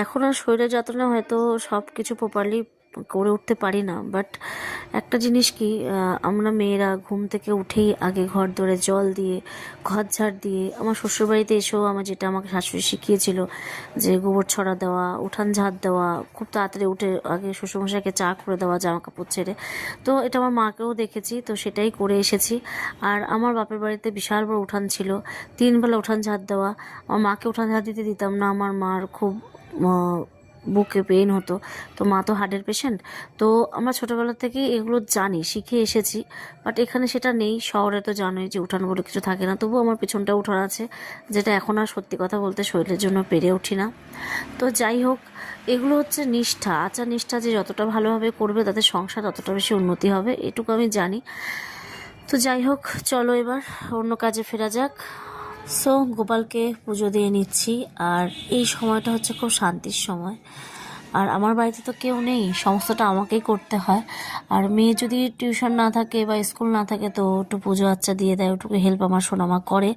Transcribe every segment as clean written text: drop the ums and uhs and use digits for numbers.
এখন আর শরীরের যত্ন হয়তো সব কিছু প্রপারলি করে উঠতে পারি না, বাট একটা জিনিস কি, আমরা মেয়েরা ঘুম থেকে উঠেই আগে ঘর দোরে জল দিয়ে, ঘর ঝাড় দিয়ে, আমার শ্বশুরবাড়িতে এসেও আমার যেটা আমাকে শাশুড়ি শিখিয়েছিল যে গোবর ছড়া দেওয়া, উঠান ঝাড় দেওয়া, খুব তাড়াতাড়ি উঠে আগে শ্বশুরমশাইকে চা করে দেওয়া জামা কাপড় ছেড়ে। তো এটা আমার মাকেও দেখেছি, তো সেটাই করে এসেছি। আর আমার বাপের বাড়িতে বিশাল বড় উঠান ছিল, 3 বেলা উঠান ঝাড় দেওয়া। আমার মাকে উঠান ঝাড় দিতে দিতাম না, আমার মার খুব বুকে পেইন হতো। তো মা তো হার্টের পেশেন্ট, তো আমরা ছোটোবেলা থেকেই এগুলো জানি, শিখে এসেছি। বাট এখানে সেটা নেই, শহরে তো জানোই যে উঠান বলে কিছু থাকে না। তবুও আমার পেছনটা উঠান আছে, যেটা এখন আর সত্যি কথা বলতে শরীরের জন্য পেরে উঠি না। তো যাই হোক, এগুলো হচ্ছে নিষ্ঠা, আচার নিষ্ঠা, যে যতটা ভালোভাবে করবে তাদের সংসার ততটা বেশি উন্নতি হবে, এটুকু আমি জানি। তো যাই হোক, চলো এবার অন্য কাজে ফেরা যাক। সো গোপালকে পুজো দিয়ে নিচ্ছি, আর এই সময়টা হচ্ছে খুব শান্তির সময়। আর আমার বাড়িতে তো কেউ নেই, সমস্তটা আমাকেই করতে হয়। আর মেয়ে যদি টিউশন না থাকে বা স্কুল না থাকে তো একটু পুজো আচ্চা দিয়ে দেয়, ওটুকু হেল্প আমার সোনামা করে।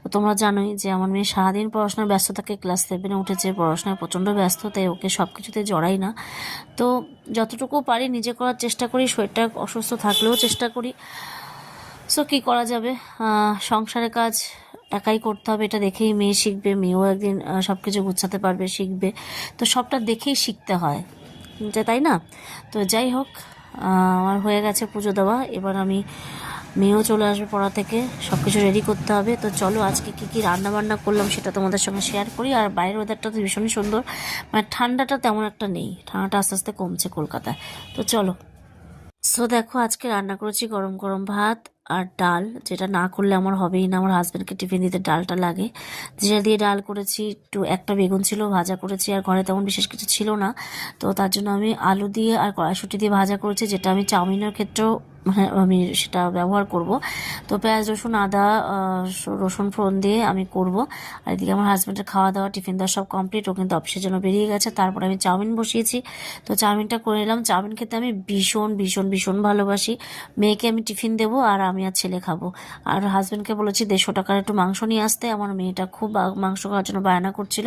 তো তোমরা জানোই যে আমার মেয়ে সারাদিন পড়াশোনার ব্যস্ত থাকে, ক্লাস 7-এ উঠেছে, পড়াশোনায় প্রচণ্ড ব্যস্ত, তাই ওকে সব কিছুতে জড়াই না। তো যতটুকু পারি নিজে করার চেষ্টা করি, শরীরটা অসুস্থ থাকলেও চেষ্টা করি। সো কী করা যাবে, সংসারের কাজ একাই করতে হবে, এটা দেখেই মেয়ে শিখবে, মেয়েও একদিন সব কিছু গুছাতে পারবে, শিখবে। তো সবটা দেখেই শিখতে হয়, যে তাই না? তো যাই হোক, আমার হয়ে গেছে পুজো দেওয়া, এবার আমি, মেয়েও চলে আসবে পড়া থেকে, সব কিছু রেডি করতে হবে। তো চলো আজকে কী কী রান্না বান্না করলাম সেটা তোমাদের সঙ্গে শেয়ার করি। আর বাইরের ওয়েদারটা তো ভীষণই সুন্দর, মানে ঠান্ডাটা তেমন একটা নেই, ঠান্ডাটা আস্তে আস্তে কমছে কলকাতায়। তো চলো। সো দেখো, আজকে রান্না করেছি গরম গরম ভাত আর ডাল, যেটা না করলে আমার হবেই না, আমার হাজব্যান্ডকে টিফিন দিতে ডালটা লাগে। যেটা দিয়ে ডাল করেছি, একটু একটা বেগুন ছিল, ভাজা করেছি, আর ঘরে তেমন বিশেষ কিছু ছিল না, তো তার জন্য আমি আলু দিয়ে আর কড়াইশুঁটি দিয়ে ভাজা করেছি, যেটা আমি চাউমিনের ক্ষেত্রেও মানে আমি সেটা ব্যবহার করব। তো পেঁয়াজ রসুন আদা রসুন ফোড়ন দিয়ে আমি করব। আর এদিকে আমার হাজব্যান্ডের খাওয়া দাওয়া টিফিন দেওয়া সব কমপ্লিট, ও কিন্তু অফিসের জন্য বেরিয়ে গেছে। তারপরে আমি চাউমিন বসিয়েছি, তো চাউমিনটা করে নিলাম। চাউমিন খেতে আমি ভীষণ ভীষণ ভীষণ ভালোবাসি। মেয়েকে আমি টিফিন দেবো, আর আমি আর ছেলে খাবো। আর হাজব্যান্ডকে বলেছি 150 টাকার একটু মাংস নিয়ে আসতে, আমার মেয়েটা খুব মাংস খাওয়ার জন্য বায়না করছিল।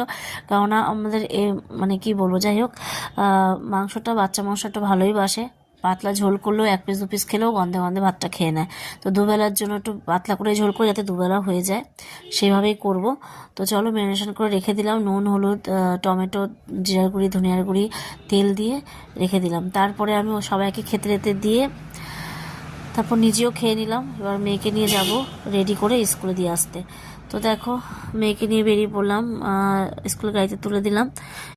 কেননা আমাদের মানে কি বলবো, যাই হোক, মাংসটা, বাচ্চা মাংসটা ভালোই বাসে। পাতলা ঝোল করলেও 1 পিস 2 পিস খেলেও গন্ধে গন্ধে ভাতটা খেয়ে নেয়। তো দুবেলার জন্য একটু পাতলা করে ঝোল করে যাতে দুবেলা হয়ে যায়, সেভাবেই করব। তো চলো, ম্যারিনেশন করে রেখে দিলাম, নুন হলুদ টমেটো জিরার গুঁড়ি ধনিয়ার গুঁড়ি তেল দিয়ে রেখে দিলাম। তারপরে আমি সবাইকে খেতে রেতে দিয়ে তারপর নিজেও খেয়ে নিলাম। এবার মেয়েকে নিয়ে যাব রেডি করে স্কুলে দিয়ে আসতে। তো দেখো, মেয়েকে নিয়ে বেরিয়ে পড়লাম, স্কুলের গাড়িতে তুলে দিলাম।